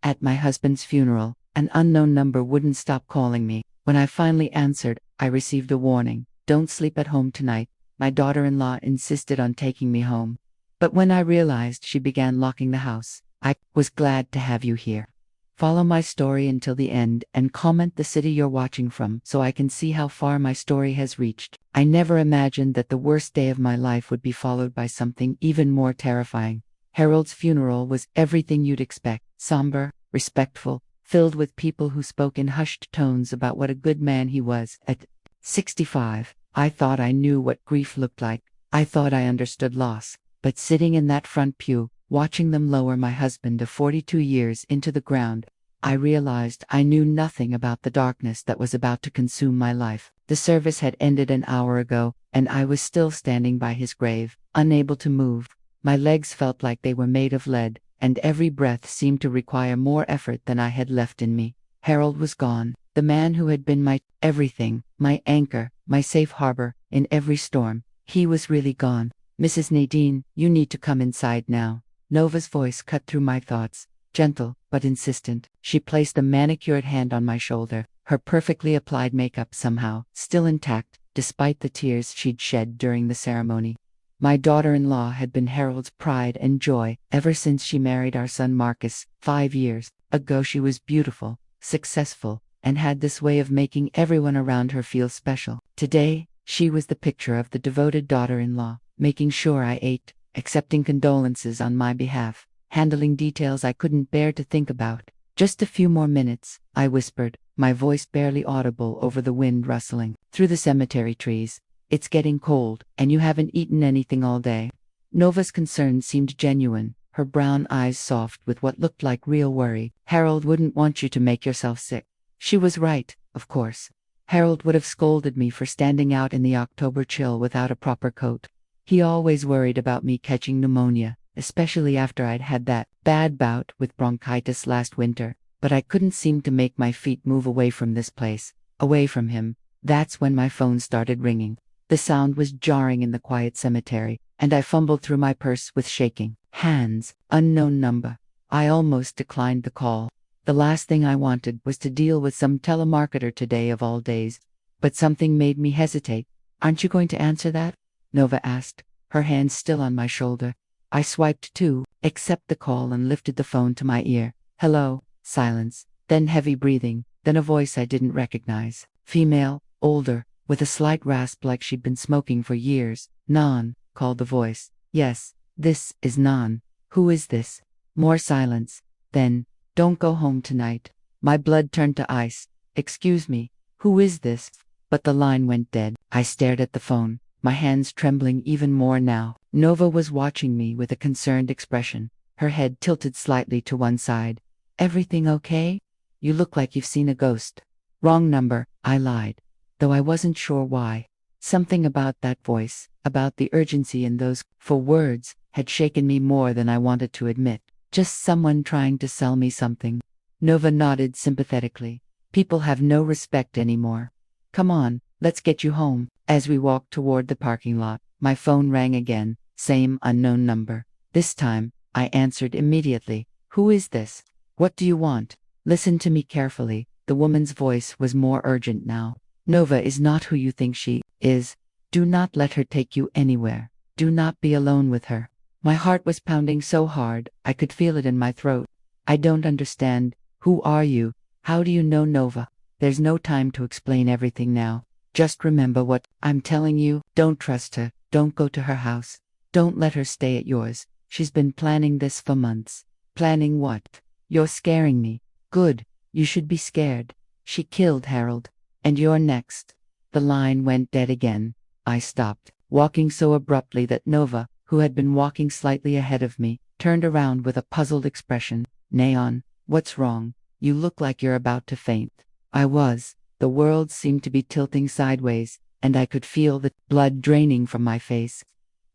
At my husband's funeral, an unknown number wouldn't stop calling me. When I finally answered, I received a warning. Don't sleep at home tonight. My daughter-in-law insisted on taking me home. But when I realized, she began locking the house. I was glad to have you here. Follow my story until the end and comment the city you're watching from so I can see how far my story has reached. I never imagined that the worst day of my life would be followed by something even more terrifying. Harold's funeral was everything you'd expect: somber, respectful, filled with people who spoke in hushed tones about what a good man he was. At 65, I thought I knew what grief looked like. I thought I understood loss. But sitting in that front pew, watching them lower my husband of 42 years into the ground, I realized I knew nothing about the darkness that was about to consume my life. The service had ended an hour ago, and I was still standing by his grave, unable to move. My legs felt like they were made of lead, and every breath seemed to require more effort than I had left in me. Harold was gone, the man who had been my everything, my anchor, my safe harbor in every storm. He was really gone. Mrs. Nadine, you need to come inside now. Nova's voice cut through my thoughts, gentle but insistent. She placed a manicured hand on my shoulder, her perfectly applied makeup somehow still intact, despite the tears she'd shed during the ceremony. My daughter-in-law had been Harold's pride and joy ever since she married our son Marcus 5 years ago. She was beautiful, successful, and had this way of making everyone around her feel special. Today, she was the picture of the devoted daughter-in-law, making sure I ate, accepting condolences on my behalf, handling details I couldn't bear to think about. Just a few more minutes, I whispered, my voice barely audible over the wind rustling through the cemetery trees. It's getting cold, and you haven't eaten anything all day. Nova's concern seemed genuine, her brown eyes soft with what looked like real worry. Harold wouldn't want you to make yourself sick. She was right, of course. Harold would have scolded me for standing out in the October chill without a proper coat. He always worried about me catching pneumonia, especially after I'd had that bad bout with bronchitis last winter. But I couldn't seem to make my feet move away from this place, away from him. That's when my phone started ringing. The sound was jarring in the quiet cemetery, and I fumbled through my purse with shaking hands. Unknown number. I almost declined the call. The last thing I wanted was to deal with some telemarketer today of all days. But something made me hesitate. Aren't you going to answer that? Nova asked, her hand still on my shoulder. I swiped to accept the call and lifted the phone to my ear. Hello. Silence, then heavy breathing, then a voice I didn't recognize. Female, older, with a slight rasp like she'd been smoking for years. Nan, called the voice. Yes, this is Nan. Who is this? More silence. Then, don't go home tonight. My blood turned to ice. Excuse me, who is this? But the line went dead. I stared at the phone, my hands trembling even more now. Nova was watching me with a concerned expression, her head tilted slightly to one side. Everything okay? You look like you've seen a ghost. Wrong number, I lied, though I wasn't sure why. Something about that voice, about the urgency in those 4 words, had shaken me more than I wanted to admit. Just someone trying to sell me something. Nova nodded sympathetically. People have no respect anymore. Come on, let's get you home. As we walked toward the parking lot, my phone rang again, same unknown number. This time, I answered immediately. Who is this? What do you want? Listen to me carefully. The woman's voice was more urgent now. Nova is not who you think she is. Do not let her take you anywhere. Do not be alone with her. My heart was pounding so hard, I could feel it in my throat. I don't understand. Who are you? How do you know Nova? There's no time to explain everything now. Just remember what I'm telling you. Don't trust her. Don't go to her house. Don't let her stay at yours. She's been planning this for months. Planning what? You're scaring me. Good. You should be scared. She killed Harold. And you're next. The line went dead again. I stopped, walking so abruptly that Nova, who had been walking slightly ahead of me, turned around with a puzzled expression. Neon, what's wrong? You look like you're about to faint. I was. The world seemed to be tilting sideways, and I could feel the blood draining from my face.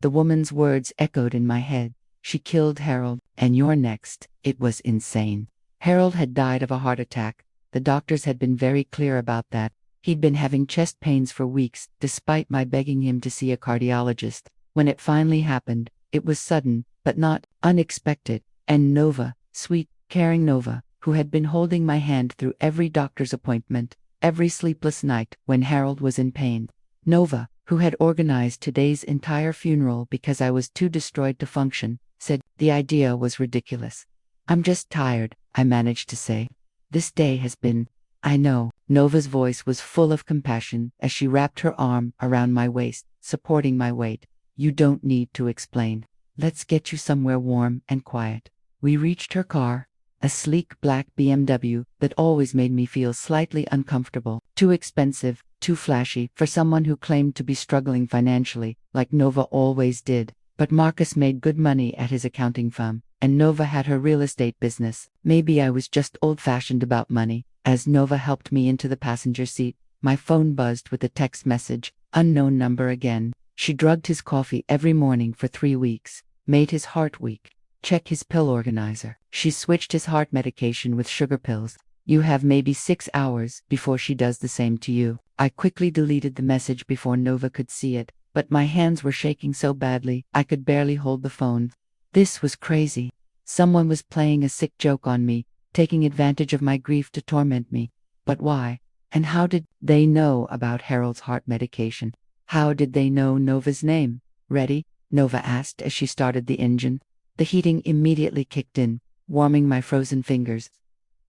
The woman's words echoed in my head. She killed Harold, and you're next. It was insane. Harold had died of a heart attack. The doctors had been very clear about that. He'd been having chest pains for weeks, despite my begging him to see a cardiologist. When it finally happened, it was sudden, but not unexpected. And Nova, sweet, caring Nova, who had been holding my hand through every doctor's appointment, every sleepless night when Harold was in pain. Nova, who had organized today's entire funeral because I was too destroyed to function, said the idea was ridiculous. "I'm just tired," I managed to say. "This day has been—" "I know." Nova's voice was full of compassion as she wrapped her arm around my waist, supporting my weight. "You don't need to explain. Let's get you somewhere warm and quiet." We reached her car, a sleek black BMW that always made me feel slightly uncomfortable. Too expensive, too flashy for someone who claimed to be struggling financially, like Nova always did. But Marcus made good money at his accounting firm, and Nova had her real estate business. Maybe I was just old-fashioned about money. As Nova helped me into the passenger seat, my phone buzzed with a text message, "Unknown number again." She drugged his coffee every morning for 3 weeks, made his heart weak. Check his pill organizer. She switched his heart medication with sugar pills. "You have maybe 6 hours before she does the same to you." I quickly deleted the message before Nova could see it, but my hands were shaking so badly I could barely hold the phone. This was crazy. Someone was playing a sick joke on me, taking advantage of my grief to torment me. But why? And how did they know about Harold's heart medication? How did they know Nova's name? "Ready?" Nova asked as she started the engine. The heating immediately kicked in, warming my frozen fingers.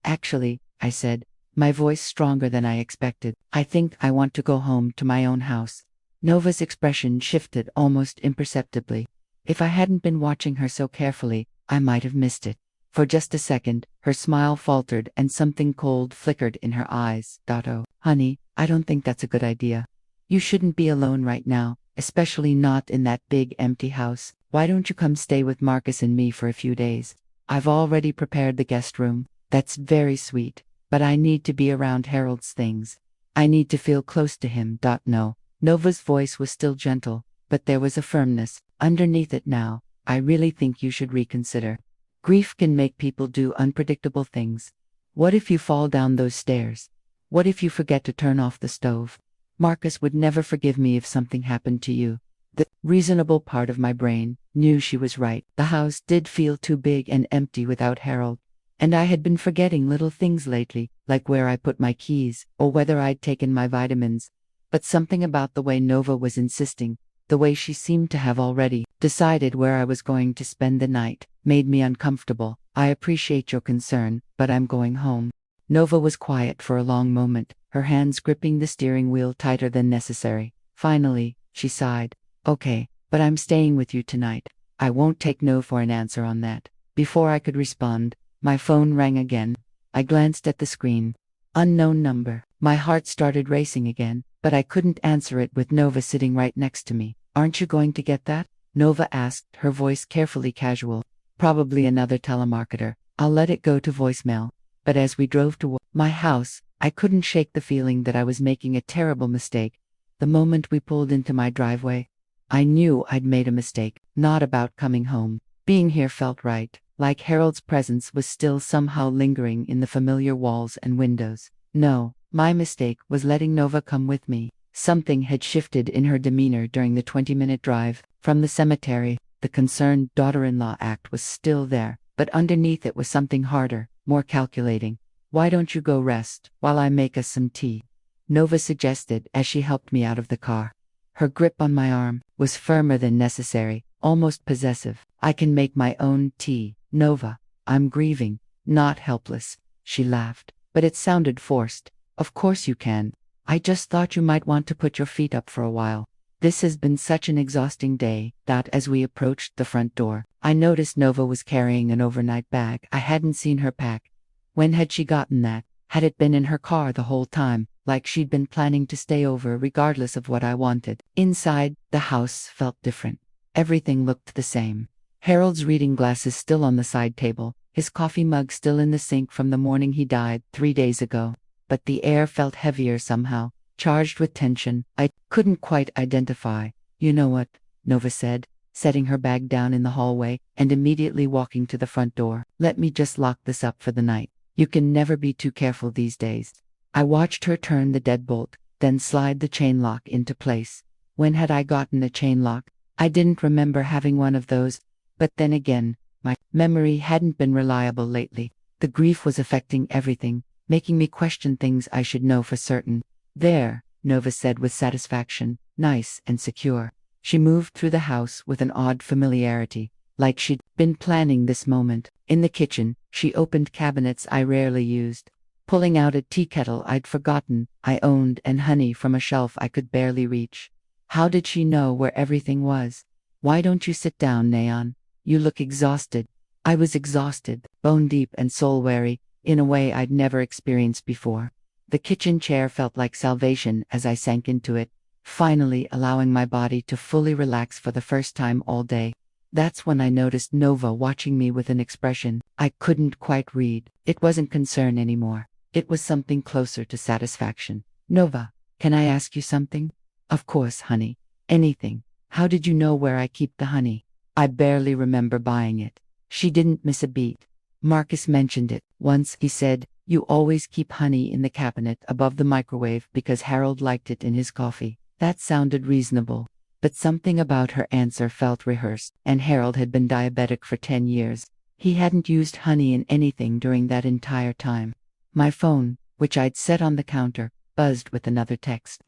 "Actually," I said, my voice stronger than I expected, "I think I want to go home to my own house." Nova's expression shifted almost imperceptibly. If I hadn't been watching her so carefully, I might have missed it. For just a second, her smile faltered and something cold flickered in her eyes. "Oh, honey, I don't think that's a good idea. You shouldn't be alone right now, especially not in that big empty house. Why don't you come stay with Marcus and me for a few days? I've already prepared the guest room." "That's very sweet, but I need to be around Harold's things. I need to feel close to him." "No." Nova's voice was still gentle, but there was a firmness underneath it now. "I really think you should reconsider. Grief can make people do unpredictable things. What if you fall down those stairs? What if you forget to turn off the stove? Marcus would never forgive me if something happened to you." The reasonable part of my brain knew she was right. The house did feel too big and empty without Harold. And I had been forgetting little things lately, like where I put my keys, or whether I'd taken my vitamins. But something about the way Nova was insisting, the way she seemed to have already decided where I was going to spend the night, made me uncomfortable. "I appreciate your concern, but I'm going home." Nova was quiet for a long moment, her hands gripping the steering wheel tighter than necessary. Finally, she sighed. "Okay, but I'm staying with you tonight." I won't take no for an answer on that. Before I could respond, my phone rang again. I glanced at the screen. Unknown number. My heart started racing again, but I couldn't answer it with Nova sitting right next to me. "Aren't you going to get that?" Nova asked, her voice carefully casual. "Probably another telemarketer. I'll let it go to voicemail." But as we drove to my house, I couldn't shake the feeling that I was making a terrible mistake. The moment we pulled into my driveway, I knew I'd made a mistake, not about coming home. Being here felt right, like Harold's presence was still somehow lingering in the familiar walls and windows. No, my mistake was letting Nova come with me. Something had shifted in her demeanor during the 20-minute drive from the cemetery. The concerned daughter-in-law act was still there, but underneath it was something harder, more calculating. "Why don't you go rest while I make us some tea?" Nova suggested as she helped me out of the car. Her grip on my arm was firmer than necessary, almost possessive. "I can make my own tea, Nova. I'm grieving, not helpless." She laughed, but it sounded forced. "Of course you can. I just thought you might want to put your feet up for a while. This has been such an exhausting day." That as we approached the front door, I noticed Nova was carrying an overnight bag. I hadn't seen her pack. When had she gotten that? Had it been in her car the whole time, like she'd been planning to stay over regardless of what I wanted? Inside, the house felt different. Everything looked the same. Harold's reading glasses still on the side table, his coffee mug still in the sink from the morning he died 3 days ago. But the air felt heavier somehow, charged with tension I couldn't quite identify. "You know what?" Nova said, setting her bag down in the hallway and immediately walking to the front door. "Let me just lock this up for the night. You can never be too careful these days." I watched her turn the deadbolt, then slide the chain lock into place. When had I gotten a chain lock? I didn't remember having one of those, but then again, my memory hadn't been reliable lately. The grief was affecting everything, making me question things I should know for certain. There, Nova said with satisfaction, nice and secure. She moved through the house with an odd familiarity, like she'd been planning this moment. In the kitchen, she opened cabinets I rarely used, pulling out a tea kettle I'd forgotten I owned and honey from a shelf I could barely reach. How did she know where everything was? Why don't you sit down, Neon? You look exhausted. I was exhausted, bone deep and soul weary, in a way I'd never experienced before. The kitchen chair felt like salvation as I sank into it, finally allowing my body to fully relax for the first time all day. That's when I noticed Nova watching me with an expression I couldn't quite read. It wasn't concern anymore. It was something closer to satisfaction. Nova, can I ask you something? Of course, honey. Anything. How did you know where I keep the honey? I barely remember buying it. She didn't miss a beat. Marcus mentioned it once. He said, you always keep honey in the cabinet above the microwave because Harold liked it in his coffee. That sounded reasonable. But something about her answer felt rehearsed, and Harold had been diabetic for 10 years. He hadn't used honey in anything during that entire time. My phone, which I'd set on the counter, buzzed with another text.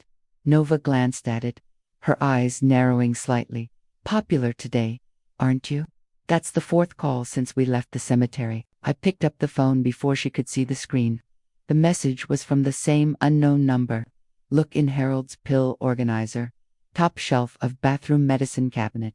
Nova glanced at it, her eyes narrowing slightly. Popular today, aren't you? That's the 4th call since we left the cemetery. I picked up the phone before she could see the screen. The message was from the same unknown number. Look in Harold's pill organizer. Top shelf of bathroom medicine cabinet.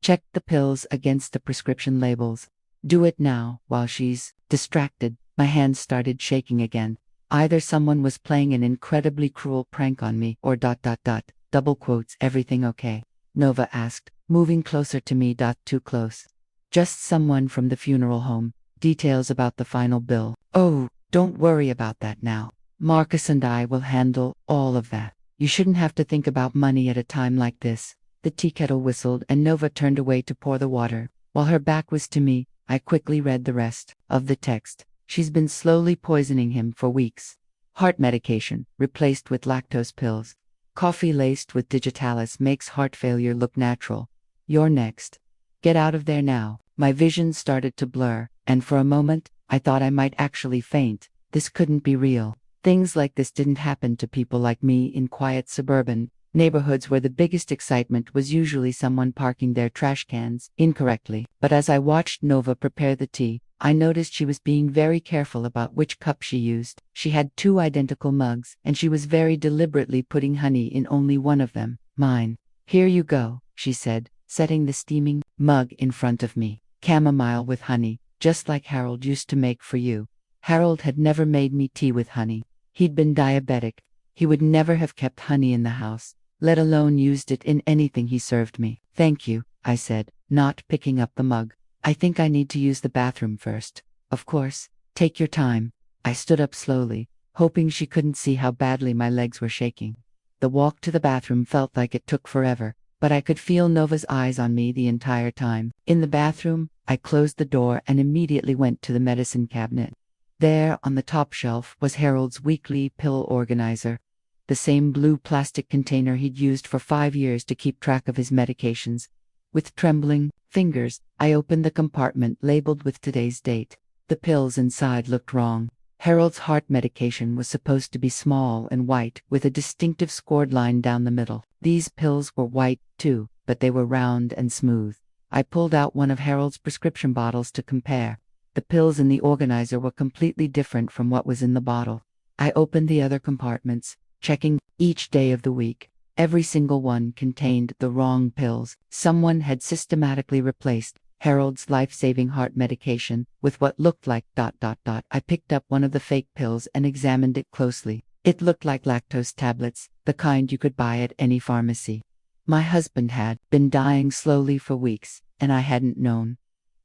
Check the pills against the prescription labels. Do it now while she's distracted. My hands started shaking again. Either someone was playing an incredibly cruel prank on me or ... double quotes, everything okay? Nova asked, moving closer to me. Too close. Just someone from the funeral home. Details about the final bill. Oh, don't worry about that now. Marcus and I will handle all of that. You shouldn't have to think about money at a time like this. The tea kettle whistled and Nova turned away to pour the water. While her back was to me, I quickly read the rest of the text. She's been slowly poisoning him for weeks. Heart medication, replaced with lactose pills. Coffee laced with digitalis makes heart failure look natural. You're next. Get out of there now. My vision started to blur, and for a moment, I thought I might actually faint. This couldn't be real. Things like this didn't happen to people like me in quiet suburban neighborhoods where the biggest excitement was usually someone parking their trash cans incorrectly. But as I watched Nova prepare the tea, I noticed she was being very careful about which cup she used. She had 2 identical mugs, and she was very deliberately putting honey in only one of them. Mine. Here you go, she said, setting the steaming mug in front of me. Chamomile with honey, just like Harold used to make for you. Harold had never made me tea with honey. He'd been diabetic. He would never have kept honey in the house, let alone used it in anything he served me. Thank you, I said, not picking up the mug. I think I need to use the bathroom first. Of course, take your time. I stood up slowly, hoping she couldn't see how badly my legs were shaking. The walk to the bathroom felt like it took forever, but I could feel Nova's eyes on me the entire time. In the bathroom, I closed the door and immediately went to the medicine cabinet. There, on the top shelf, was Harold's weekly pill organizer, the same blue plastic container he'd used for 5 years to keep track of his medications. With trembling fingers, I opened the compartment labeled with today's date. The pills inside looked wrong. Harold's heart medication was supposed to be small and white, with a distinctive scored line down the middle. These pills were white, too, but they were round and smooth. I pulled out one of Harold's prescription bottles to compare. The pills in the organizer were completely different from what was in the bottle. I opened the other compartments, checking each day of the week. Every single one contained the wrong pills. Someone had systematically replaced Harold's life-saving heart medication with what looked like ... I picked up one of the fake pills and examined it closely. It looked like lactose tablets, the kind you could buy at any pharmacy. My husband had been dying slowly for weeks, and I hadn't known.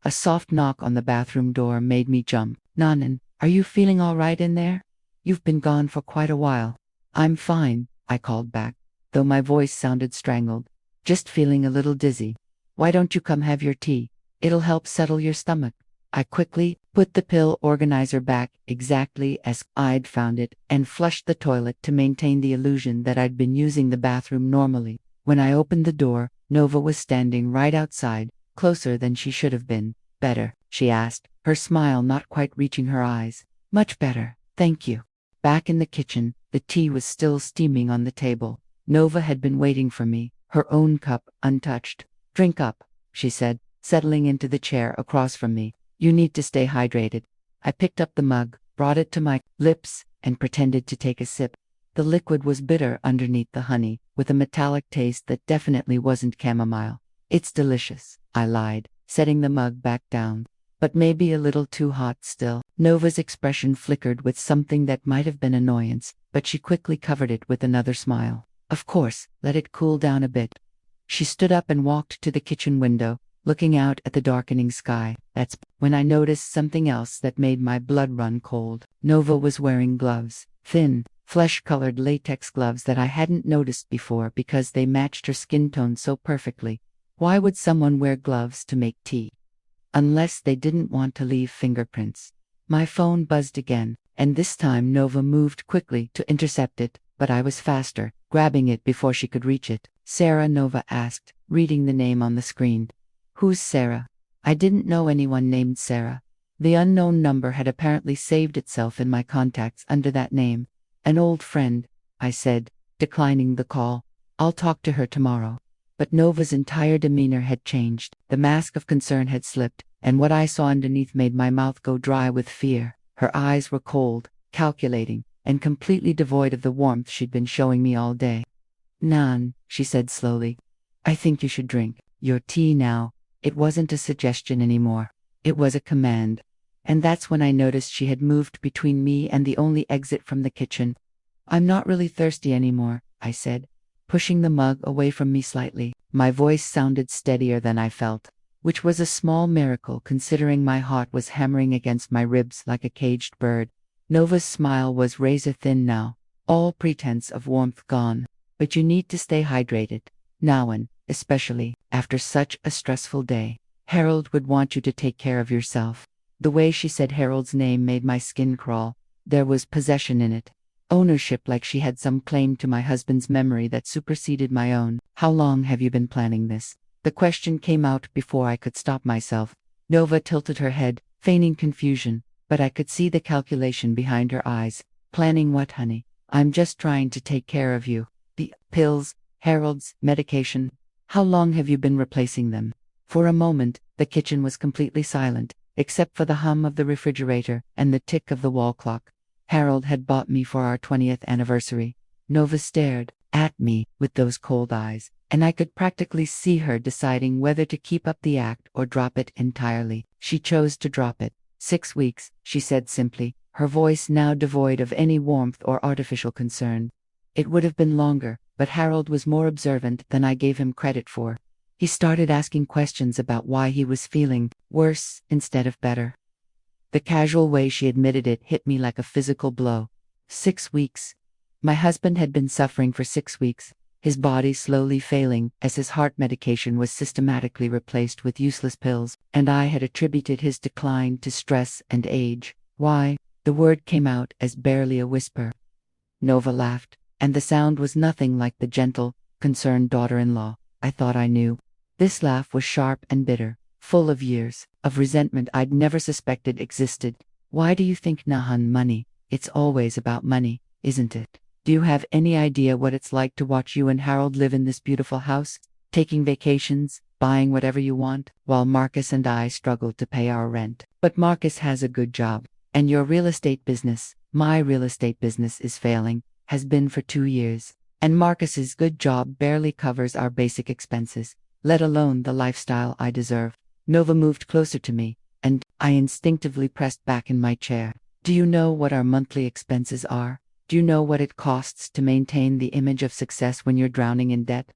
A soft knock on the bathroom door made me jump. Nanan, are you feeling all right in there? You've been gone for quite a while. I'm fine, I called back, though my voice sounded strangled. Just feeling a little dizzy. Why don't you come have your tea? It'll help settle your stomach. I quickly put the pill organizer back exactly as I'd found it and flushed the toilet to maintain the illusion that I'd been using the bathroom normally. When I opened the door, Nova was standing right outside, closer than she should have been. Better? She asked, her smile not quite reaching her eyes. Much better, thank you. Back in the kitchen, the tea was still steaming on the table. Nova had been waiting for me, her own cup untouched. Drink up, she said, settling into the chair across from me. You need to stay hydrated. I picked up the mug, brought it to my lips, and pretended to take a sip. The liquid was bitter underneath the honey, with a metallic taste that definitely wasn't chamomile. It's delicious, I lied, setting the mug back down. But maybe a little too hot still. Nova's expression flickered with something that might have been annoyance, but she quickly covered it with another smile. Of course, let it cool down a bit. She stood up and walked to the kitchen window, looking out at the darkening sky. That's when I noticed something else that made my blood run cold. Nova was wearing gloves, thin, flesh-colored latex gloves that I hadn't noticed before because they matched her skin tone so perfectly. Why would someone wear gloves to make tea? Unless they didn't want to leave fingerprints. My phone buzzed again, and this time Nova moved quickly to intercept it, but I was faster, grabbing it before she could reach it. Sarah, Nova asked, reading the name on the screen. Who's Sarah? I didn't know anyone named Sarah. The unknown number had apparently saved itself in my contacts under that name. An old friend, I said, declining the call. I'll talk to her tomorrow. But Nova's entire demeanor had changed. The mask of concern had slipped, and what I saw underneath made my mouth go dry with fear. Her eyes were cold, calculating, and completely devoid of the warmth she'd been showing me all day. Nan, she said slowly. I think you should drink your tea now. It wasn't a suggestion anymore. It was a command. And that's when I noticed she had moved between me and the only exit from the kitchen. I'm not really thirsty anymore, I said, pushing the mug away from me slightly. My voice sounded steadier than I felt, which was a small miracle considering my heart was hammering against my ribs like a caged bird. Nova's smile was razor-thin now, all pretense of warmth gone. But you need to stay hydrated, now and especially after such a stressful day. Harold would want you to take care of yourself. The way she said Harold's name made my skin crawl. There was possession in it. Ownership, like she had some claim to my husband's memory that superseded my own. How long have you been planning this? The question came out before I could stop myself. Nova tilted her head, feigning confusion, but I could see the calculation behind her eyes. Planning what, honey? I'm just trying to take care of you. The pills, Harold's medication. How long have you been replacing them? For a moment, the kitchen was completely silent, except for the hum of the refrigerator and the tick of the wall clock. Harold had bought me for our 20th anniversary. Nova stared at me with those cold eyes, and I could practically see her deciding whether to keep up the act or drop it entirely. She chose to drop it. 6 weeks, she said simply, her voice now devoid of any warmth or artificial concern. It would have been longer, but Harold was more observant than I gave him credit for. He started asking questions about why he was feeling worse instead of better. The casual way she admitted it hit me like a physical blow. 6 weeks. My husband had been suffering for 6 weeks, his body slowly failing as his heart medication was systematically replaced with useless pills, and I had attributed his decline to stress and age. Why? The word came out as barely a whisper. Nova laughed, and the sound was nothing like the gentle, concerned daughter-in-law I thought I knew. This laugh was sharp and bitter, full of years of resentment I'd never suspected existed. Why do you think, Nahan? Money? It's always about money, isn't it? Do you have any idea what it's like to watch you and Harold live in this beautiful house, taking vacations, buying whatever you want, while Marcus and I struggle to pay our rent? But Marcus has a good job, and your real estate business, my real estate business, is failing, has been for 2 years, and Marcus's good job barely covers our basic expenses, let alone the lifestyle I deserve. Nova moved closer to me, and I instinctively pressed back in my chair. Do you know what our monthly expenses are? Do you know what it costs to maintain the image of success when you're drowning in debt?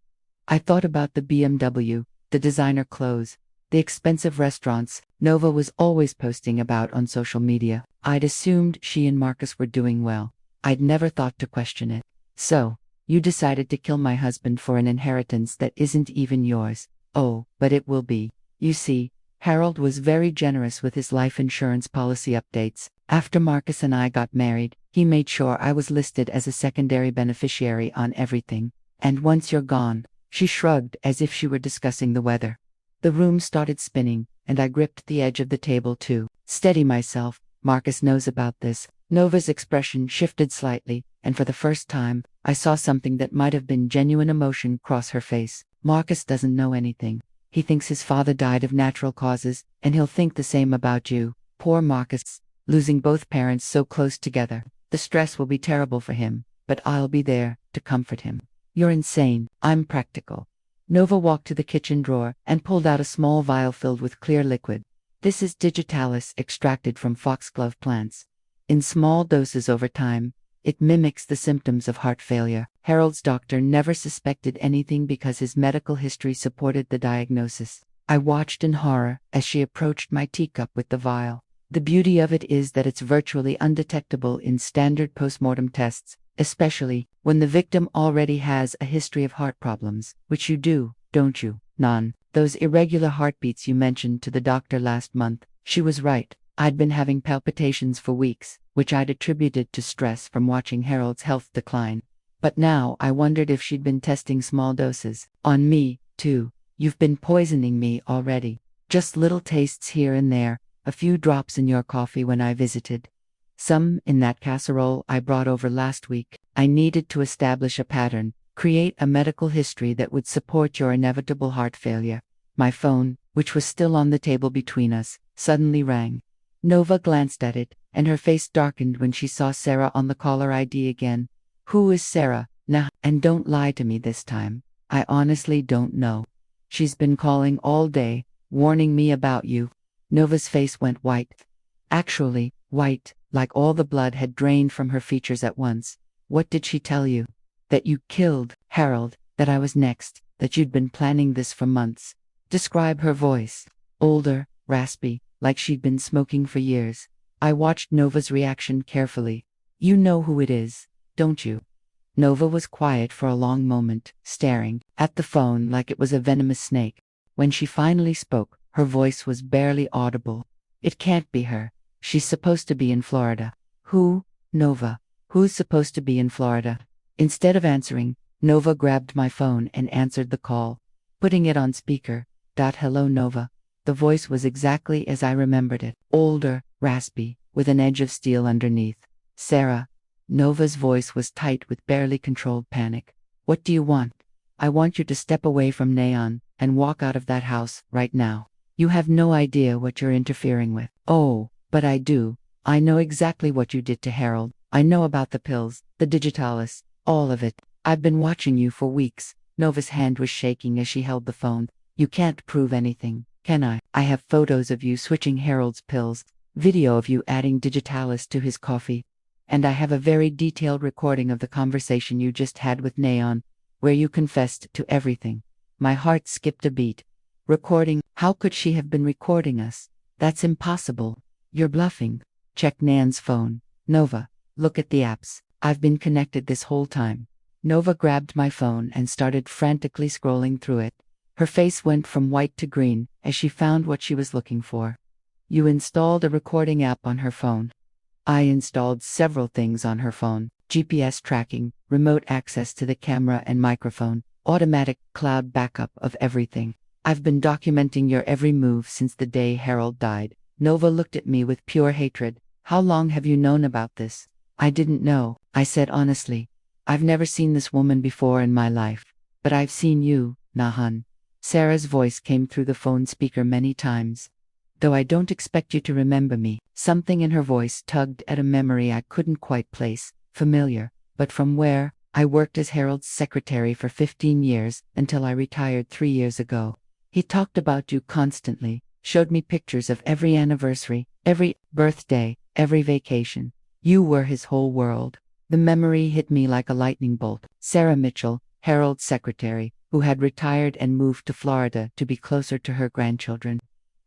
I thought about the BMW, the designer clothes, the expensive restaurants Nova was always posting about on social media. I'd assumed she and Marcus were doing well. I'd never thought to question it. So, you decided to kill my husband for an inheritance that isn't even yours. Oh, but it will be. You see, Harold was very generous with his life insurance policy updates. After Marcus and I got married, he made sure I was listed as a secondary beneficiary on everything. And once you're gone, she shrugged as if she were discussing the weather. The room started spinning, and I gripped the edge of the table too. Steady myself, Marcus knows about this. Nova's expression shifted slightly, and for the first time, I saw something that might have been genuine emotion cross her face. Marcus doesn't know anything. He thinks his father died of natural causes, and he'll think the same about you. Poor Marcus, losing both parents so close together. The stress will be terrible for him, but I'll be there to comfort him. You're insane. I'm practical. Nova walked to the kitchen drawer and pulled out a small vial filled with clear liquid. This is digitalis extracted from foxglove plants. In small doses over time, it mimics the symptoms of heart failure. Harold's doctor never suspected anything because his medical history supported the diagnosis. I watched in horror as she approached my teacup with the vial. The beauty of it is that it's virtually undetectable in standard postmortem tests, especially when the victim already has a history of heart problems, which you do, don't you, Nan? Those irregular heartbeats you mentioned to the doctor last month, she was right. I'd been having palpitations for weeks, which I'd attributed to stress from watching Harold's health decline. But now I wondered if she'd been testing small doses on me, too. You've been poisoning me already. Just little tastes here and there, a few drops in your coffee when I visited. Some in that casserole I brought over last week. I needed to establish a pattern, create a medical history that would support your inevitable heart failure. My phone, which was still on the table between us, suddenly rang. Nova glanced at it, and her face darkened when she saw Sarah on the caller ID again. Who is Sarah? Nah, and don't lie to me this time. I honestly don't know. She's been calling all day, warning me about you. Nova's face went white. Actually, white, like all the blood had drained from her features at once. What did she tell you? That you killed Harold, that I was next, that you'd been planning this for months. Describe her voice. Older, raspy, like she'd been smoking for years. I watched Nova's reaction carefully. You know who it is, don't you? Nova was quiet for a long moment, staring at the phone like it was a venomous snake. When she finally spoke, her voice was barely audible. It can't be her. She's supposed to be in Florida. Who? Nova. Who's supposed to be in Florida? Instead of answering, Nova grabbed my phone and answered the call. Putting it on speaker. Hello, Nova. The voice was exactly as I remembered it. Older, raspy, with an edge of steel underneath. Sarah. Nova's voice was tight with barely controlled panic. What do you want? I want you to step away from Neon and walk out of that house right now. You have no idea what you're interfering with. Oh, but I do. I know exactly what you did to Harold. I know about the pills, the digitalis, all of it. I've been watching you for weeks. Nova's hand was shaking as she held the phone. You can't prove anything, can I? I have photos of you switching Harold's pills, video of you adding digitalis to his coffee. And I have a very detailed recording of the conversation you just had with Neon, where you confessed to everything. My heart skipped a beat. Recording? How could she have been recording us? That's impossible. You're bluffing. Check Nan's phone. Nova, look at the apps. I've been connected this whole time. Nova grabbed my phone and started frantically scrolling through it. Her face went from white to green as she found what she was looking for. You installed a recording app on her phone. I installed several things on her phone. GPS tracking, remote access to the camera and microphone, automatic cloud backup of everything. I've been documenting your every move since the day Harold died. Nova looked at me with pure hatred. How long have you known about this? I didn't know, I said honestly. I've never seen this woman before in my life. But I've seen you, Nahan. Sarah's voice came through the phone speaker many times. Though I don't expect you to remember me. Something in her voice tugged at a memory I couldn't quite place. Familiar, but from where? I worked as Harold's secretary for 15 years until I retired 3 years ago. He talked about you constantly, showed me pictures of every anniversary, every birthday, every vacation. You were his whole world. The memory hit me like a lightning bolt. Sarah Mitchell, Harold's secretary, who had retired and moved to Florida to be closer to her grandchildren.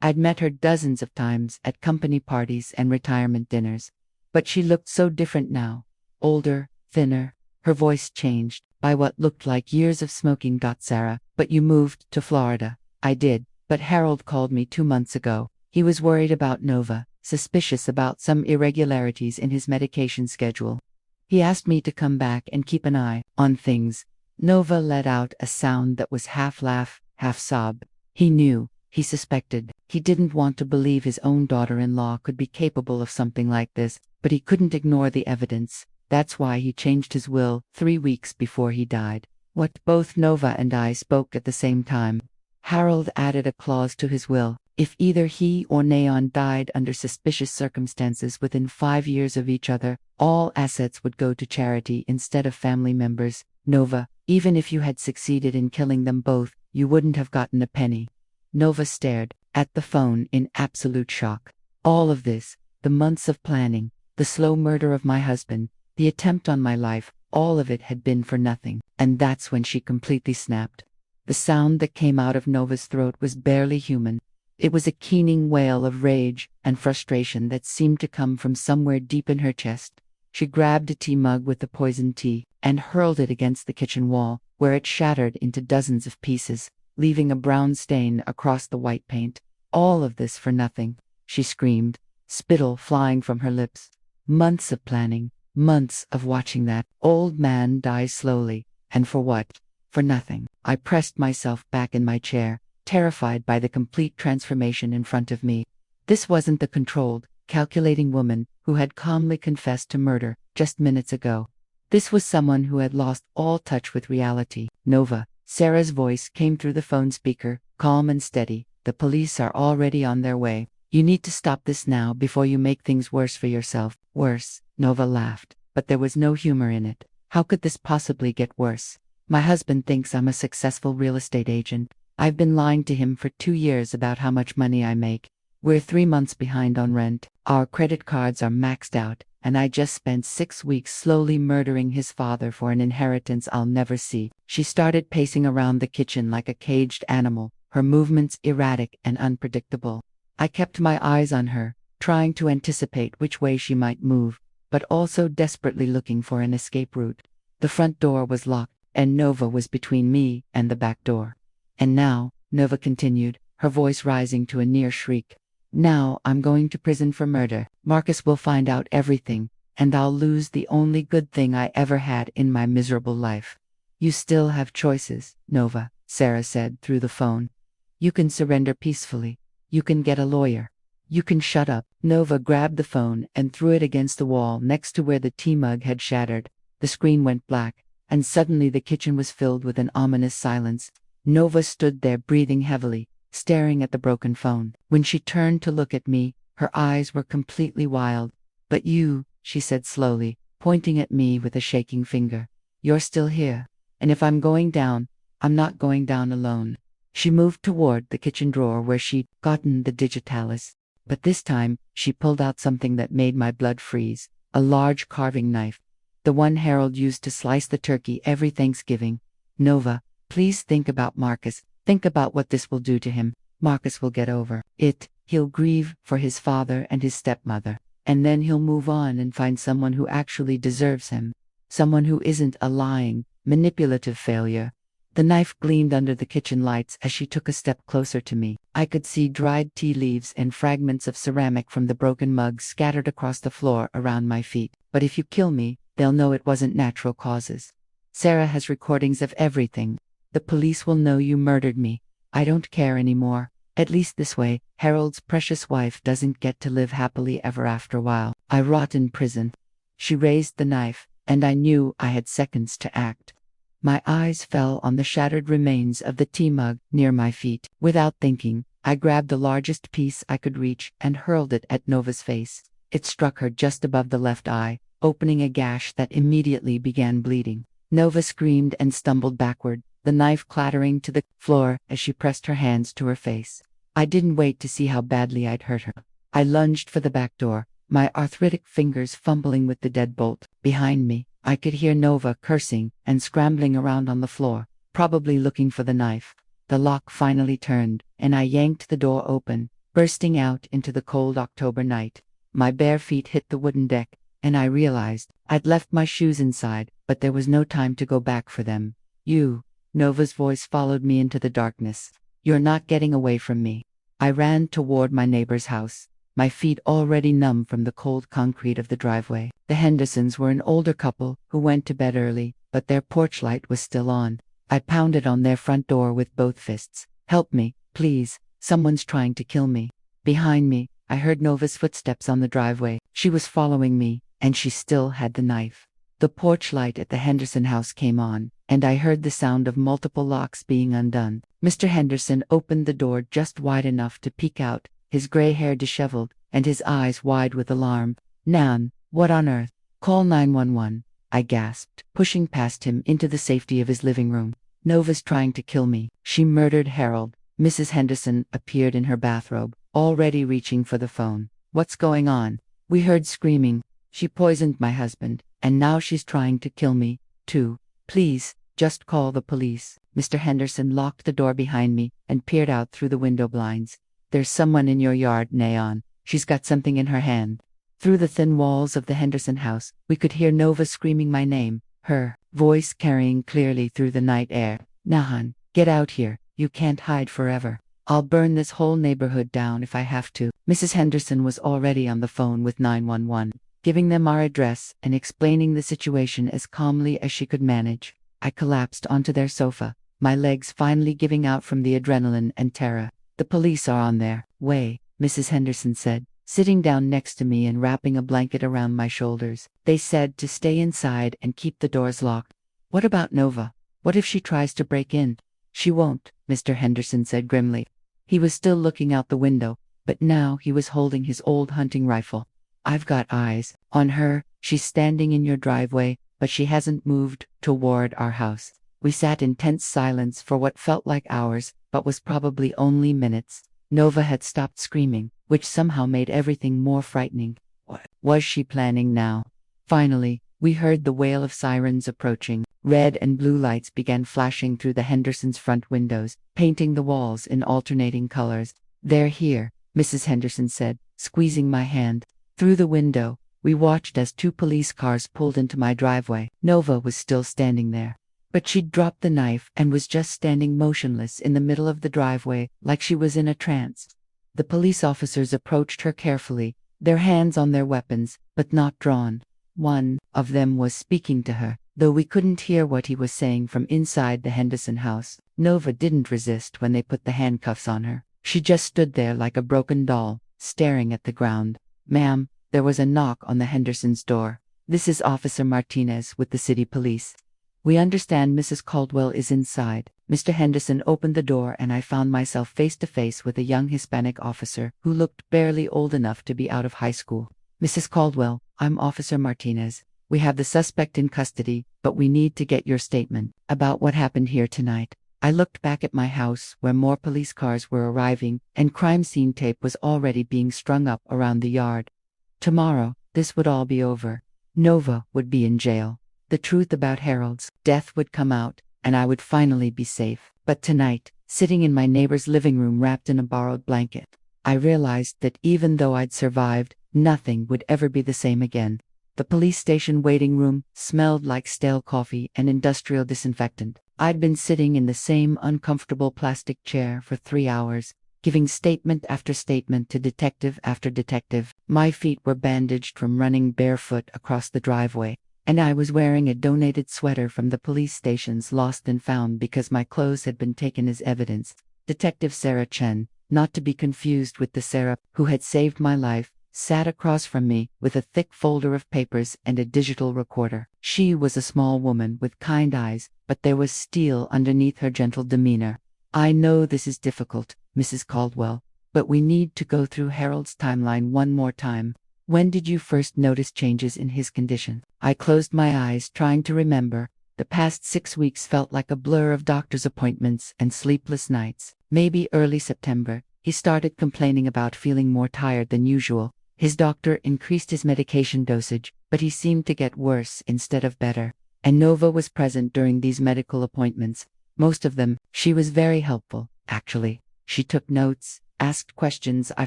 I'd met her dozens of times at company parties and retirement dinners. But she looked so different now. Older, thinner. Her voice changed by what looked like years of smoking. Sarah, but you moved to Florida. I did, but Harold called me 2 months ago. He was worried about Nova, suspicious about some irregularities in his medication schedule. He asked me to come back and keep an eye on things. Nova let out a sound that was half laugh, half sob. He knew He suspected. He didn't want to believe his own daughter-in-law could be capable of something like this, but he couldn't ignore the evidence. That's why he changed his will 3 weeks before he died. What? Both Nova and I spoke at the same time. Harold added a clause to his will. If either he or Neon died under suspicious circumstances within 5 years of each other, all assets would go to charity instead of family members. Nova, even if you had succeeded in killing them both, you wouldn't have gotten a penny. Nova stared at the phone in absolute shock. All of this, the months of planning, the slow murder of my husband, the attempt on my life, all of it had been for nothing. And that's when she completely snapped. The sound that came out of Nova's throat was barely human. It was a keening wail of rage and frustration that seemed to come from somewhere deep in her chest. She grabbed a tea mug with the poisoned tea and hurled it against the kitchen wall, where it shattered into dozens of pieces, leaving a brown stain across the white paint. All of this for nothing, she screamed, spittle flying from her lips. Months of planning, months of watching that old man die slowly, and for what? For nothing. I pressed myself back in my chair, terrified by the complete transformation in front of me. This wasn't the controlled, calculating woman who had calmly confessed to murder just minutes ago. This was someone who had lost all touch with reality. Nova, Sarah's voice came through the phone speaker, calm and steady. The police are already on their way. You need to stop this now before you make things worse for yourself. Worse, Nova laughed, but there was no humor in it. How could this possibly get worse? My husband thinks I'm a successful real estate agent. I've been lying to him for 2 years about how much money I make. We're 3 months behind on rent. Our credit cards are maxed out, and I just spent 6 weeks slowly murdering his father for an inheritance I'll never see. She started pacing around the kitchen like a caged animal, her movements erratic and unpredictable. I kept my eyes on her, trying to anticipate which way she might move, but also desperately looking for an escape route. The front door was locked, and Nova was between me and the back door. And now, Nova continued, her voice rising to a near shriek, now I'm going to prison for murder. Marcus will find out everything, and I'll lose the only good thing I ever had in my miserable life. You still have choices, Nova, Sarah said through the phone. You can surrender peacefully. You can get a lawyer. You can shut up. Nova grabbed the phone and threw it against the wall next to where the tea mug had shattered. The screen went black, and suddenly the kitchen was filled with an ominous silence. Nova stood there breathing heavily, staring at the broken phone. When she turned to look at me, her eyes were completely wild. But you, she said slowly, pointing at me with a shaking finger. You're still here. And if I'm going down, I'm not going down alone. She moved toward the kitchen drawer where she'd gotten the digitalis. But this time, she pulled out something that made my blood freeze. A large carving knife. The one Harold used to slice the turkey every Thanksgiving. Nova, please think about Marcus. Think about what this will do to him. Marcus will get over it. He'll grieve for his father and his stepmother. And then he'll move on and find someone who actually deserves him. Someone who isn't a lying, manipulative failure. The knife gleamed under the kitchen lights as she took a step closer to me. I could see dried tea leaves and fragments of ceramic from the broken mug scattered across the floor around my feet. But if you kill me, they'll know it wasn't natural causes. Sarah has recordings of everything. The police will know you murdered me. I don't care anymore. At least this way, Harold's precious wife doesn't get to live happily ever after while I rot in prison. She raised the knife, and I knew I had seconds to act. My eyes fell on the shattered remains of the tea mug near my feet. Without thinking, I grabbed the largest piece I could reach and hurled it at Nova's face. It struck her just above the left eye, opening a gash that immediately began bleeding. Nova screamed and stumbled backward, the knife clattering to the floor as she pressed her hands to her face. I didn't wait to see how badly I'd hurt her. I lunged for the back door, my arthritic fingers fumbling with the deadbolt. Behind me, I could hear Nova cursing and scrambling around on the floor, probably looking for the knife. The lock finally turned, and I yanked the door open, bursting out into the cold October night. My bare feet hit the wooden deck, and I realized I'd left my shoes inside, but there was no time to go back for them. You, Nova's voice followed me into the darkness. You're not getting away from me. I ran toward my neighbor's house, my feet already numb from the cold concrete of the driveway. The Hendersons were an older couple who went to bed early, but their porch light was still on. I pounded on their front door with both fists. Help me, please. Someone's trying to kill me. Behind me, I heard Nova's footsteps on the driveway. She was following me, and she still had the knife. The porch light at the Henderson house came on, and I heard the sound of multiple locks being undone. Mr. Henderson opened the door just wide enough to peek out, his gray hair disheveled, and his eyes wide with alarm. "Nan, what on earth?" "Call 911, I gasped, pushing past him into the safety of his living room. "Nova's trying to kill me. She murdered Harold." Mrs. Henderson appeared in her bathrobe, already reaching for the phone. "What's going on?" "We heard screaming. She poisoned my husband, and now she's trying to kill me, too. Please, just call the police." Mr. Henderson locked the door behind me and peered out through the window blinds. "There's someone in your yard, Nayon. She's got something in her hand." Through the thin walls of the Henderson house, we could hear Nova screaming my name, her voice carrying clearly through the night air. "Nahan, get out here. You can't hide forever. I'll burn this whole neighborhood down if I have to." Mrs. Henderson was already on the phone with 911, giving them our address and explaining the situation as calmly as she could manage. I collapsed onto their sofa, my legs finally giving out from the adrenaline and terror. "The police are on their way," Mrs. Henderson said, sitting down next to me and wrapping a blanket around my shoulders. "They said to stay inside and keep the doors locked." "What about Nova? What if she tries to break in?" "She won't," Mr. Henderson said grimly. He was still looking out the window, but now he was holding his old hunting rifle. "I've got eyes on her. She's standing in your driveway, but she hasn't moved toward our house." We sat in tense silence for what felt like hours, but was probably only minutes. Nova had stopped screaming, which somehow made everything more frightening. What was she planning now? Finally, we heard the wail of sirens approaching. Red and blue lights began flashing through the Hendersons' front windows, painting the walls in alternating colors. "They're here," Mrs. Henderson said, squeezing my hand. Through the window, we watched as 2 police cars pulled into my driveway. Nova was still standing there, but she'd dropped the knife and was just standing motionless in the middle of the driveway, like she was in a trance. The police officers approached her carefully, their hands on their weapons, but not drawn. One of them was speaking to her, though we couldn't hear what he was saying from inside the Henderson house. Nova didn't resist when they put the handcuffs on her. She just stood there like a broken doll, staring at the ground. "Ma'am," there was a knock on the Hendersons' door. "This is Officer Martinez with the city police." "We understand Mrs. Caldwell is inside." Mr. Henderson opened the door and I found myself face to face with a young Hispanic officer who looked barely old enough to be out of high school. "Mrs. Caldwell, I'm Officer Martinez. We have the suspect in custody, but we need to get your statement about what happened here tonight." I looked back at my house where more police cars were arriving and crime scene tape was already being strung up around the yard. Tomorrow, this would all be over. Nova would be in jail. The truth about Harold's death would come out, and I would finally be safe. But tonight, sitting in my neighbor's living room wrapped in a borrowed blanket, I realized that even though I'd survived, nothing would ever be the same again. The police station waiting room smelled like stale coffee and industrial disinfectant. I'd been sitting in the same uncomfortable plastic chair for 3 hours, giving statement after statement to detective after detective. My feet were bandaged from running barefoot across the driveway, and I was wearing a donated sweater from the police station's Lost and Found because my clothes had been taken as evidence. Detective Sarah Chen, not to be confused with the Sarah who had saved my life, sat across from me with a thick folder of papers and a digital recorder. She was a small woman with kind eyes, but there was steel underneath her gentle demeanor. "I know this is difficult, Mrs. Caldwell, but we need to go through Harold's timeline one more time. When did you first notice changes in his condition?" I closed my eyes, trying to remember. The past 6 weeks felt like a blur of doctor's appointments and sleepless nights. Maybe early September, he started complaining about feeling more tired than usual. His doctor increased his medication dosage, but he seemed to get worse instead of better. And Nova was present during these medical appointments. Most of them, she was very helpful, actually. She took notes, asked questions I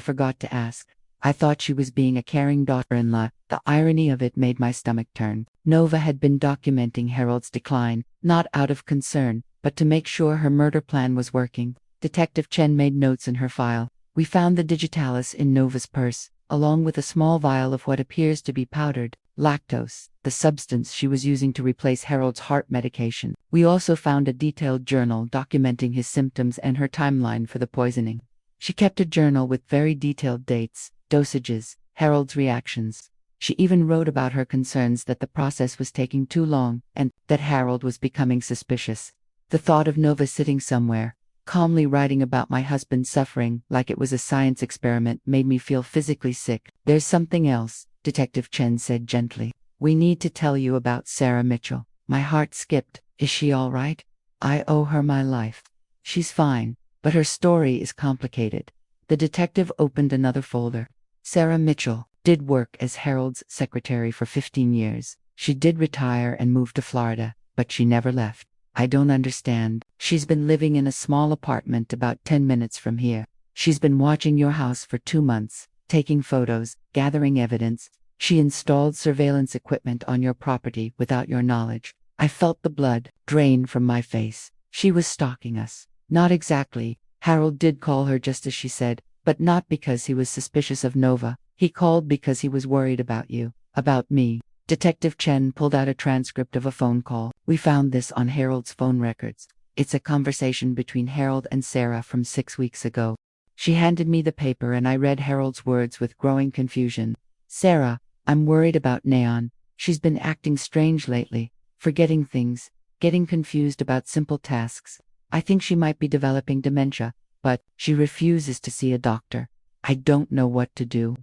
forgot to ask. I thought she was being a caring daughter-in-law. The irony of it made my stomach turn. Nova had been documenting Harold's decline, not out of concern, but to make sure her murder plan was working. Detective Chen made notes in her file. We found the digitalis in Nova's purse, along with a small vial of what appears to be powdered lactose, the substance she was using to replace Harold's heart medication. We also found a detailed journal documenting his symptoms and her timeline for the poisoning. She kept a journal with very detailed dates, dosages, Harold's reactions. She even wrote about her concerns that the process was taking too long and that Harold was becoming suspicious. The thought of Nova sitting somewhere, calmly writing about my husband's suffering like it was a science experiment made me feel physically sick. "There's something else," Detective Chen said gently. "We need to tell you about Sarah Mitchell." My heart skipped. Is she all right? I owe her my life. She's fine, but her story is complicated. The detective opened another folder. Sarah Mitchell did work as Harold's secretary for 15 years. She did retire and move to Florida, but she never left. I don't understand. She's been living in a small apartment about 10 minutes from here. She's been watching your house for 2 months, taking photos, gathering evidence. She installed surveillance equipment on your property without your knowledge. I felt the blood drain from my face. She was stalking us. Not exactly. Harold did call her just as she said, but not because he was suspicious of Nova. He called because he was worried about you, about me. Detective Chen pulled out a transcript of a phone call. We found this on Harold's phone records. It's a conversation between Harold and Sarah from 6 weeks ago. She handed me the paper and I read Harold's words with growing confusion. "Sarah, I'm worried about Neon. She's been acting strange lately, forgetting things, getting confused about simple tasks. I think she might be developing dementia, but she refuses to see a doctor. I don't know what to do.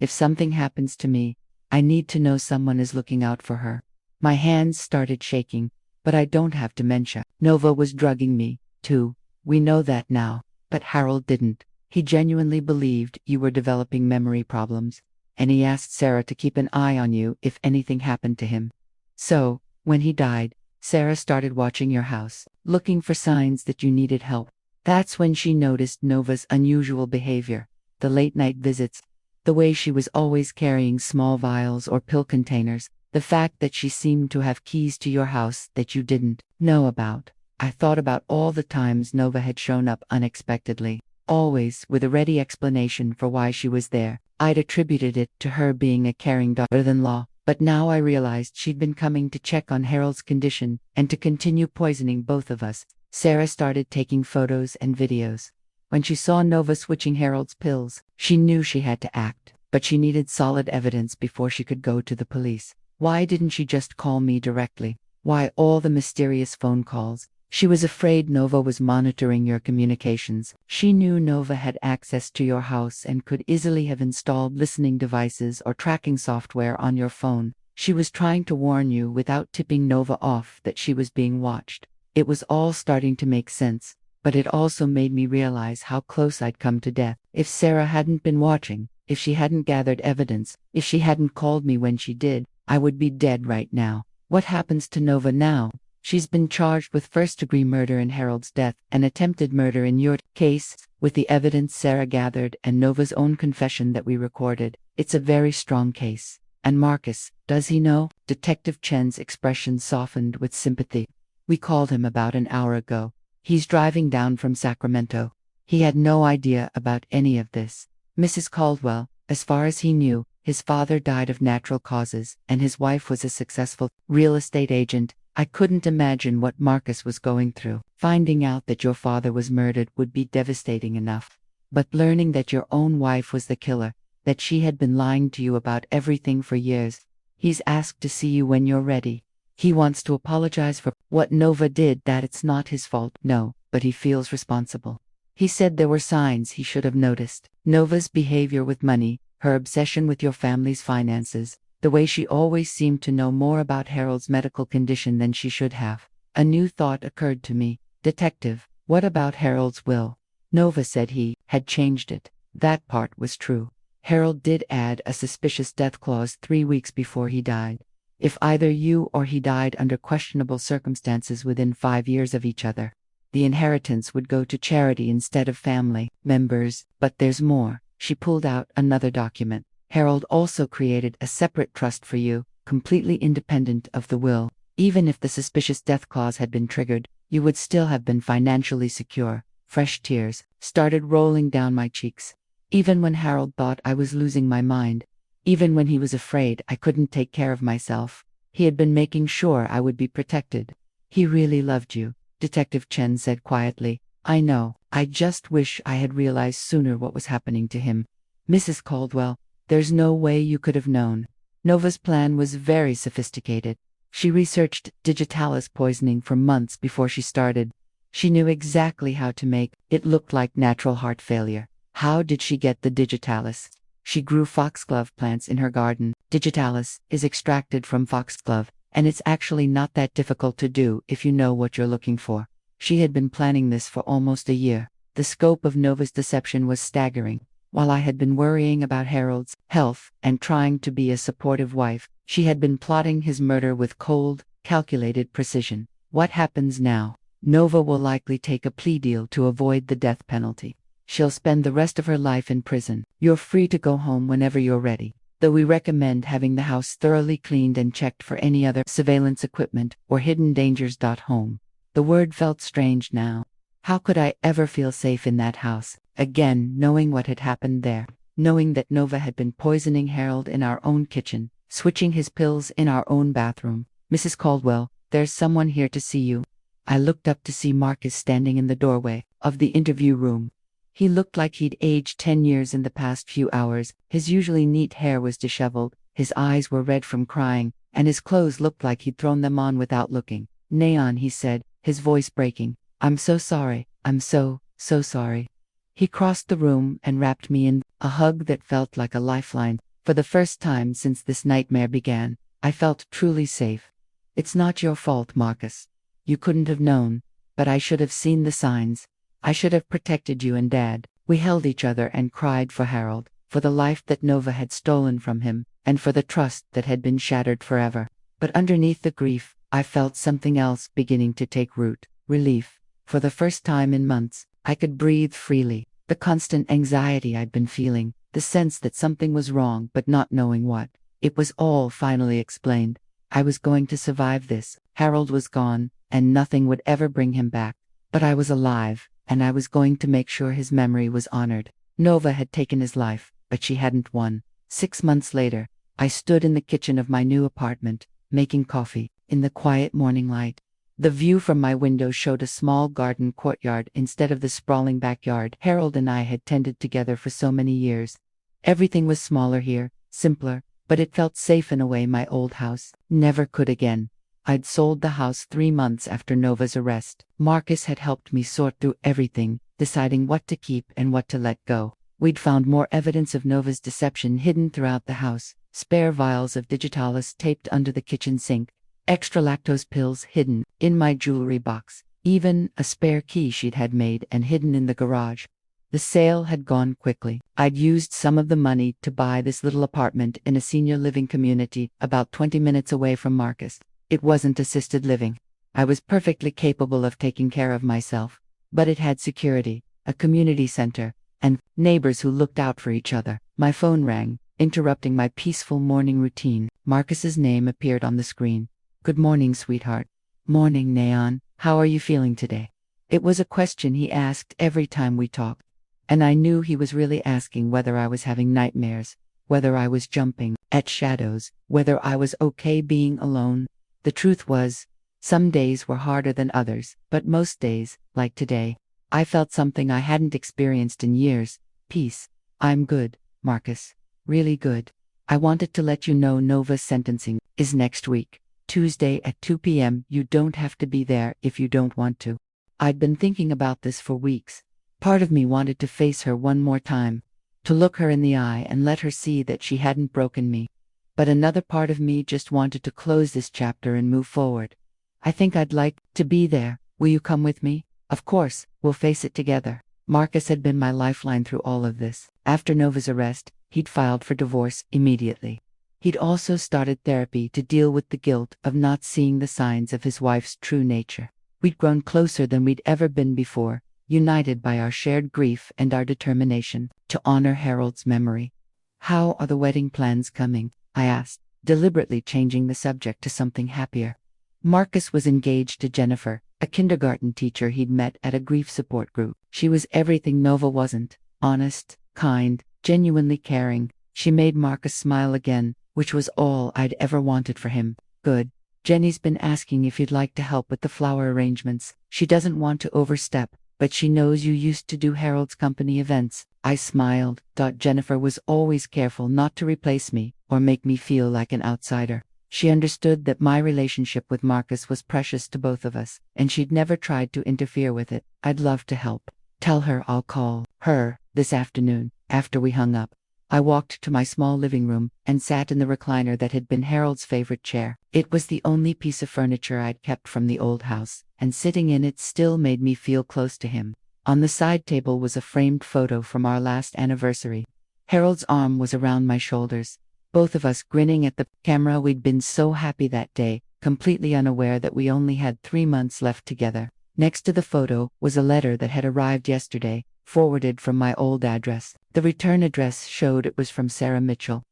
If something happens to me, I need to know someone is looking out for her." My hands started shaking, but I don't have dementia. Nova was drugging me, too. We know that now, but Harold didn't. He genuinely believed you were developing memory problems, and he asked Sarah to keep an eye on you if anything happened to him. So, when he died, Sarah started watching your house, looking for signs that you needed help. That's when she noticed Nova's unusual behavior, the late-night visits, the way she was always carrying small vials or pill containers, the fact that she seemed to have keys to your house that you didn't know about. I thought about all the times Nova had shown up unexpectedly, always with a ready explanation for why she was there. I'd attributed it to her being a caring daughter-in-law, but now I realized she'd been coming to check on Harold's condition and to continue poisoning both of us. Sarah started taking photos and videos. When she saw Nova switching Harold's pills, she knew she had to act, but she needed solid evidence before she could go to the police. Why didn't she just call me directly? Why all the mysterious phone calls? She was afraid Nova was monitoring your communications. She knew Nova had access to your house and could easily have installed listening devices or tracking software on your phone. She was trying to warn you without tipping Nova off that she was being watched. It was all starting to make sense, but it also made me realize how close I'd come to death. If Sarah hadn't been watching, if she hadn't gathered evidence, if she hadn't called me when she did, I would be dead right now. What happens to Nova now? She's been charged with first-degree murder in Harold's death and attempted murder in your case. With the evidence Sarah gathered and Nova's own confession that we recorded, it's a very strong case. And Marcus, does he know? Detective Chen's expression softened with sympathy. We called him about an hour ago. He's driving down from Sacramento. He had no idea about any of this. Mrs. Caldwell, as far as he knew, his father died of natural causes, and his wife was a successful real estate agent. I couldn't imagine what Marcus was going through. Finding out that your father was murdered would be devastating enough. But learning that your own wife was the killer, that she had been lying to you about everything for years. He's asked to see you when you're ready. He wants to apologize for what Nova did, that it's not his fault. No, but he feels responsible. He said there were signs he should have noticed. Nova's behavior with money, her obsession with your family's finances, the way she always seemed to know more about Harold's medical condition than she should have. A new thought occurred to me. Detective, what about Harold's will? Nova said he had changed it. That part was true. Harold did add a suspicious death clause 3 weeks before he died. If either you or he died under questionable circumstances within 5 years of each other, the inheritance would go to charity instead of family members. But there's more. She pulled out another document. Harold also created a separate trust for you, completely independent of the will. Even if the suspicious death clause had been triggered, you would still have been financially secure. Fresh tears started rolling down my cheeks. Even when Harold thought I was losing my mind, even when he was afraid I couldn't take care of myself, he had been making sure I would be protected. He really loved you, Detective Chen said quietly. I know. I just wish I had realized sooner what was happening to him. Mrs. Caldwell, there's no way you could have known. Nova's plan was very sophisticated. She researched digitalis poisoning for months before she started. She knew exactly how to make it look like natural heart failure. How did she get the digitalis? She grew foxglove plants in her garden. Digitalis is extracted from foxglove, and it's actually not that difficult to do if you know what you're looking for. She had been planning this for almost a year. The scope of Nova's deception was staggering. While I had been worrying about Harold's health and trying to be a supportive wife, she had been plotting his murder with cold, calculated precision. What happens now? Nova will likely take a plea deal to avoid the death penalty. She'll spend the rest of her life in prison. You're free to go home whenever you're ready, though we recommend having the house thoroughly cleaned and checked for any other surveillance equipment or hidden dangers. Home. The word felt strange now. How could I ever feel safe in that house, again, knowing what had happened there, knowing that Nova had been poisoning Harold in our own kitchen, switching his pills in our own bathroom? Mrs. Caldwell, there's someone here to see you. I looked up to see Marcus standing in the doorway of the interview room. He looked like he'd aged 10 years in the past few hours. His usually neat hair was disheveled, his eyes were red from crying, and his clothes looked like he'd thrown them on without looking. Neon, he said, his voice breaking. I'm so sorry. I'm so sorry. He crossed the room and wrapped me in a hug that felt like a lifeline. For the first time since this nightmare began, I felt truly safe. It's not your fault, Marcus. You couldn't have known, but I should have seen the signs. I should have protected you and Dad. We held each other and cried for Harold, for the life that Nova had stolen from him, and for the trust that had been shattered forever. But underneath the grief, I felt something else beginning to take root. Relief. For the first time in months, I could breathe freely. The constant anxiety I'd been feeling, the sense that something was wrong but not knowing what. It was all finally explained. I was going to survive this. Harold was gone, and nothing would ever bring him back. But I was alive, and I was going to make sure his memory was honored. Nova had taken his life, but she hadn't won. 6 months later, I stood in the kitchen of my new apartment, making coffee, in the quiet morning light. The view from my window showed a small garden courtyard instead of the sprawling backyard Harold and I had tended together for so many years. Everything was smaller here, simpler, but it felt safe in a way my old house never could again. I'd sold the house 3 months after Nova's arrest. Marcus had helped me sort through everything, deciding what to keep and what to let go. We'd found more evidence of Nova's deception hidden throughout the house, spare vials of digitalis taped under the kitchen sink, extra lactose pills hidden in my jewelry box, even a spare key she'd had made and hidden in the garage. The sale had gone quickly. I'd used some of the money to buy this little apartment in a senior living community about 20 minutes away from Marcus. It wasn't assisted living. I was perfectly capable of taking care of myself, but it had security, a community center, and neighbors who looked out for each other. My phone rang, interrupting my peaceful morning routine. Marcus's name appeared on the screen. Good morning, sweetheart. Morning, Neon. How are you feeling today? It was a question he asked every time we talked, and I knew he was really asking whether I was having nightmares, whether I was jumping at shadows, whether I was okay being alone. The truth was, some days were harder than others, but most days, like today, I felt something I hadn't experienced in years. Peace. I'm good, Marcus. Really good. I wanted to let you know Nova's sentencing is next week. Tuesday at 2 p.m. You don't have to be there if you don't want to. I'd been thinking about this for weeks. Part of me wanted to face her one more time, to look her in the eye and let her see that she hadn't broken me. But another part of me just wanted to close this chapter and move forward. I think I'd like to be there. Will you come with me? Of course, we'll face it together. Marcus had been my lifeline through all of this. After Nova's arrest, he'd filed for divorce immediately. He'd also started therapy to deal with the guilt of not seeing the signs of his wife's true nature. We'd grown closer than we'd ever been before, united by our shared grief and our determination to honor Harold's memory. How are the wedding plans coming? I asked, deliberately changing the subject to something happier. Marcus was engaged to Jennifer, a kindergarten teacher he'd met at a grief support group. She was everything Nova wasn't: honest, kind, genuinely caring. She made Marcus smile again, which was all I'd ever wanted for him. Good. Jenny's been asking if you'd like to help with the flower arrangements. She doesn't want to overstep, but but she knows you used to do Harold's company events. I smiled. Jennifer was always careful not to replace me or make me feel like an outsider. She understood that my relationship with Marcus was precious to both of us, and she'd never tried to interfere with it. I'd love to help. Tell her I'll call her this afternoon, after we hung up. I walked to my small living room and sat in the recliner that had been Harold's favorite chair. It was the only piece of furniture I'd kept from the old house, and sitting in it still made me feel close to him. On the side table was a framed photo from our last anniversary. Harold's arm was around my shoulders, both of us grinning at the camera. We'd been so happy that day, completely unaware that we only had 3 months left together. Next to the photo was a letter that had arrived yesterday, forwarded from my old address. The return address showed it was from Sarah Mitchell.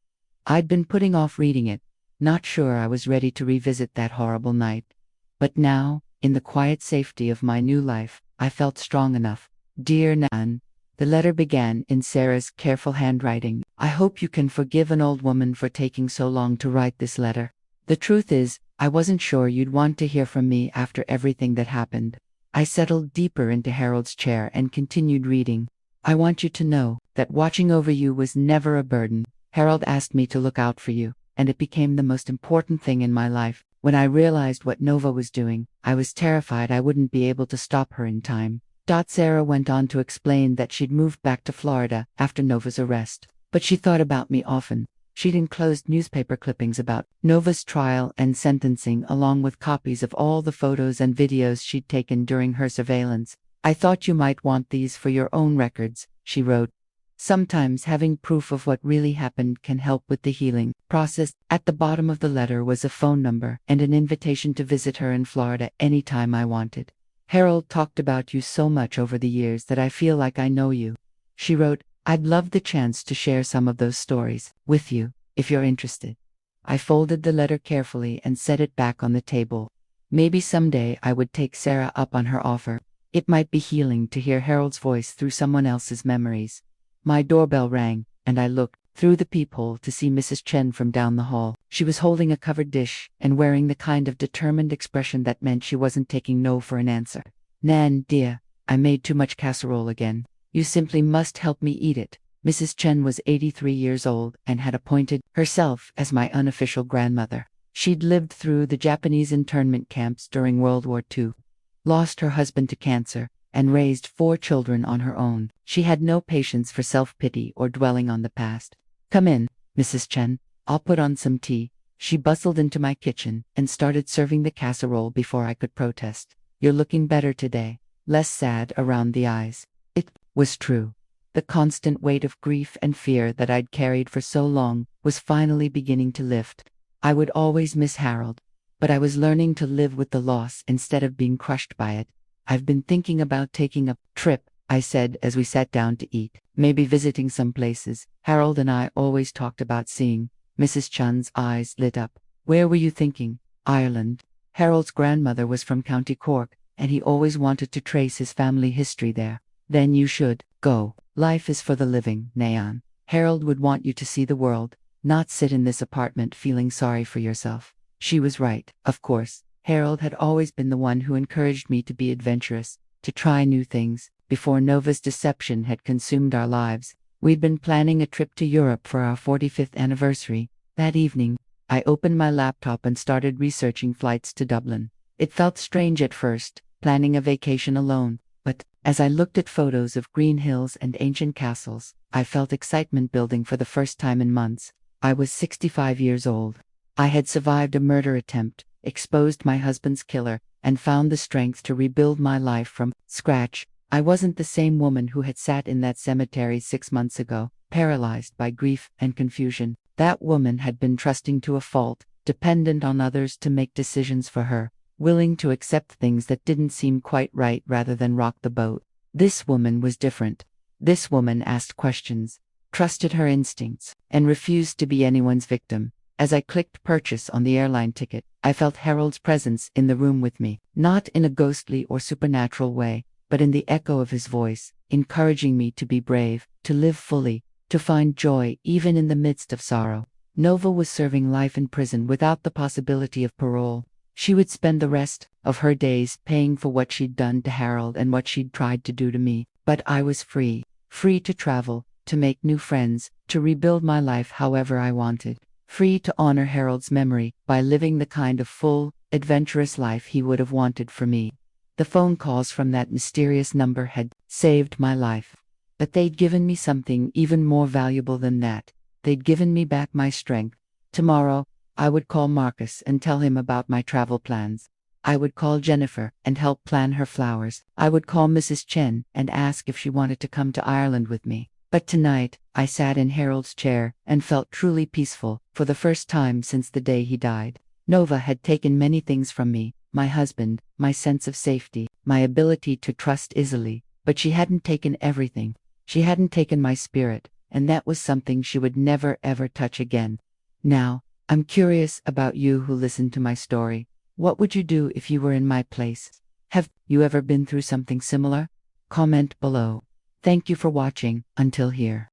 I'd been putting off reading it, not sure I was ready to revisit that horrible night. But now, in the quiet safety of my new life, I felt strong enough. Dear Nan, the letter began in Sarah's careful handwriting. I hope you can forgive an old woman for taking so long to write this letter. The truth is, I wasn't sure you'd want to hear from me after everything that happened. I settled deeper into Harold's chair and continued reading. I want you to know that watching over you was never a burden. Harold asked me to look out for you, and it became the most important thing in my life. When I realized what Nova was doing, I was terrified I wouldn't be able to stop her in time. Sarah went on to explain that she'd moved back to Florida after Nova's arrest, but she thought about me often. She'd enclosed newspaper clippings about Nova's trial and sentencing, along with copies of all the photos and videos she'd taken during her surveillance. I thought you might want these for your own records, she wrote. Sometimes having proof of what really happened can help with the healing process. At the bottom of the letter was a phone number and an invitation to visit her in Florida anytime I wanted. Harold talked about you so much over the years that I feel like I know you. She wrote, I'd love the chance to share some of those stories with you, if you're interested. I folded the letter carefully and set it back on the table. Maybe someday I would take Sarah up on her offer. It might be healing to hear Harold's voice through someone else's memories. My doorbell rang, and I looked through the peephole to see Mrs. Chen from down the hall. She was holding a covered dish and wearing the kind of determined expression that meant she wasn't taking no for an answer. Nan, dear, I made too much casserole again. You simply must help me eat it. Mrs. Chen was 83 years old and had appointed herself as my unofficial grandmother. She'd lived through the Japanese internment camps during World War II, lost her husband to cancer, and raised 4 children on her own. She had no patience for self-pity or dwelling on the past. Come in, Mrs. Chen. I'll put on some tea. She bustled into my kitchen and started serving the casserole before I could protest. You're looking better today, less sad around the eyes. It was true. The constant weight of grief and fear that I'd carried for so long was finally beginning to lift. I would always miss Harold, but I was learning to live with the loss instead of being crushed by it. I've been thinking about taking a trip, I said as we sat down to eat. Maybe visiting some places Harold and I always talked about seeing. Mrs. Chen's eyes lit up. Where were you thinking? Ireland. Harold's grandmother was from County Cork, and he always wanted to trace his family history there. Then you should go. Life is for the living, Nan. Harold would want you to see the world, not sit in this apartment feeling sorry for yourself. She was right, of course. Harold had always been the one who encouraged me to be adventurous, to try new things. Before Nova's deception had consumed our lives, we'd been planning a trip to Europe for our 45th anniversary. That evening, I opened my laptop and started researching flights to Dublin. It felt strange at first, planning a vacation alone, but as I looked at photos of green hills and ancient castles, I felt excitement building for the first time in months. I was 65 years old. I had survived a murder attempt, exposed my husband's killer, and found the strength to rebuild my life from scratch. I wasn't the same woman who had sat in that cemetery 6 months ago, paralyzed by grief and confusion. That woman had been trusting to a fault, dependent on others to make decisions for her, willing to accept things that didn't seem quite right rather than rock the boat. This woman was different. This woman asked questions, trusted her instincts, and refused to be anyone's victim. As I clicked purchase on the airline ticket, I felt Harold's presence in the room with me, not in a ghostly or supernatural way, but in the echo of his voice, encouraging me to be brave, to live fully, to find joy even in the midst of sorrow. Nova was serving life in prison without the possibility of parole. She would spend the rest of her days paying for what she'd done to Harold and what she'd tried to do to me. But I was free. Free to travel, to make new friends, to rebuild my life however I wanted. Free to honor Harold's memory by living the kind of full, adventurous life he would have wanted for me. The phone calls from that mysterious number had saved my life. But they'd given me something even more valuable than that. They'd given me back my strength. Tomorrow, I would call Marcus and tell him about my travel plans. I would call Jennifer and help plan her flowers. I would call Mrs. Chen and ask if she wanted to come to Ireland with me. But tonight, I sat in Harold's chair and felt truly peaceful, for the first time since the day he died. Nova had taken many things from me, my husband, my sense of safety, my ability to trust easily, but she hadn't taken everything. She hadn't taken my spirit, and that was something she would never ever touch again. Now, I'm curious about you who listened to my story. What would you do if you were in my place? Have you ever been through something similar? Comment below. Thank you for watching until here.